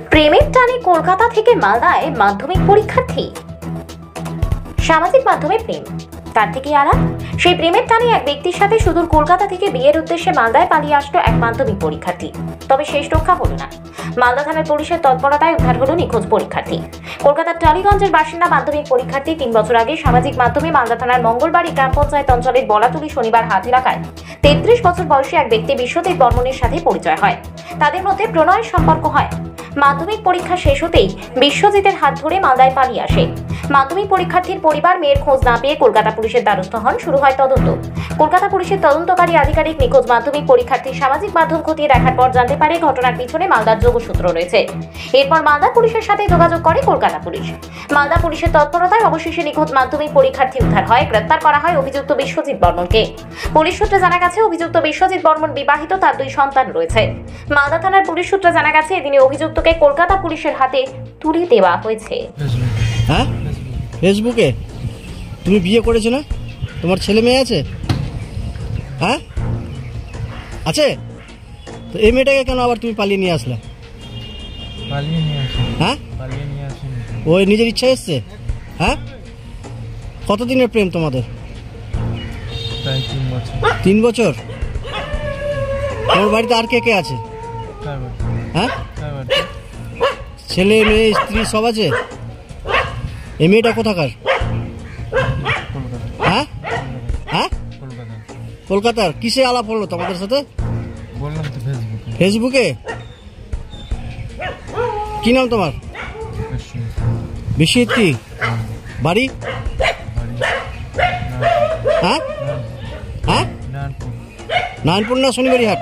প্রেমের টানে কলকাতা থেকে মালদায় মাধ্যমিক পরীক্ষার্থী। সামাজিক মাধ্যমে প্রেম, তার থেকে আড়াল সেই প্রেমের টানে এক ব্যক্তির সাথে সুদূর কলকাতা থেকে বিয়ের উদ্দেশ্যে মালদায় পালিয়ে আসলো এক মাধ্যমিক পরীক্ষার্থী। তবে শেষ রক্ষা হলো না। মালদা থানার পুলিশের তৎপরতায় উদ্ধার হলো নিখোঁজ পরীক্ষার্থী। কলকাতার টালিগঞ্জের বাসিন্দা মাধ্যমিক পরীক্ষার্থী ৩ বছর আগে সামাজিক মাধ্যমে মালদা থানার মঙ্গলবাড়ি গ্রাম পঞ্চায়েত অঞ্চলের বলাতুলি শনিবার হাট এলাকায় ৩৩ বছর বয়সী এক ব্যক্তি বিশ্বজিৎ বর্মনের সাথে পরিচয় হয়। তাদের মধ্যে প্রণয়ের সম্পর্ক হয়। মাধ্যমিক পরীক্ষা শেষ হতেই বিশ্বজিতের হাত ধরে মালদায় পালিয়ে আসে। মাধ্যমিক পরীক্ষার্থীর পরিবার মেয়ের খোঁজ না পেয়ে কলকাতা পুলিশের দ্বারস্থ হন। শুরু হয় তদন্ত। কলকাতা পুলিশের তদন্তকারী আধিকারিক নিখোঁজ মাধ্যমিক পরীক্ষার্থীর সামাজিক মাধ্যম খতিয়ে দেখার পর জানতে পারে ঘটনার পিছনে মালদার যোগসূত্র রয়েছে। এরপর মালদা পুলিশের সাথে যোগাযোগ করে কলকাতা পুলিশ। মালদা পুলিশের তৎপরতায় অবশেষে নিখোঁজ মাধ্যমিক পরীক্ষার্থী উদ্ধার হয়। গ্রেপ্তার করা হয় অভিযুক্ত বিশ্বজিৎ বর্মনকে। পুলিশ সূত্রে জানা গেছে অভিযুক্ত বিশ্বজিৎ বর্মন বিবাহিত, তার 2 সন্তান রয়েছে। মালদা থানার পুলিশ সূত্রে জানা গেছে এদিনে অভিযুক্তকে কলকাতা পুলিশের হাতে তুলে দেওয়া হয়েছে। হ্যাঁ, ফেসবুকে তুমি বিয়ে করেছো না? তোমার ছেলে মেয়ে আছে? হ্যাঁ আছে। তো এই মেয়েটাকে কেন আবার তুমি পালিয়ে নিয়ে আসলে? পালিয়ে নিয়ে আসি। হ্যাঁ, পালিয়ে নিয়ে আসি। ওই নিজের ইচ্ছা এসছে? হ্যাঁ, কতদিনের প্রেম তোমাদের? প্রায় 3 বছর। 3 বছর। তোমার বাড়িতে আর কে কে আছে? হ্যাঁ, ছেলে মেয়ে স্ত্রী সব আছে? এই মেয়েটা কোথাকার? হ্যাঁ হ্যাঁ, কলকাতার। কিসে আলাপ হলো তোমাদের সাথে? বললাম তো ফেসবুকে। ফেসবুকে? কি নাম তোমার? বিশ্বজিৎ। কি বাড়ি? হ্যাঁ হ্যাঁ, নারায়ণপুর না শনিবাড়ি হাট?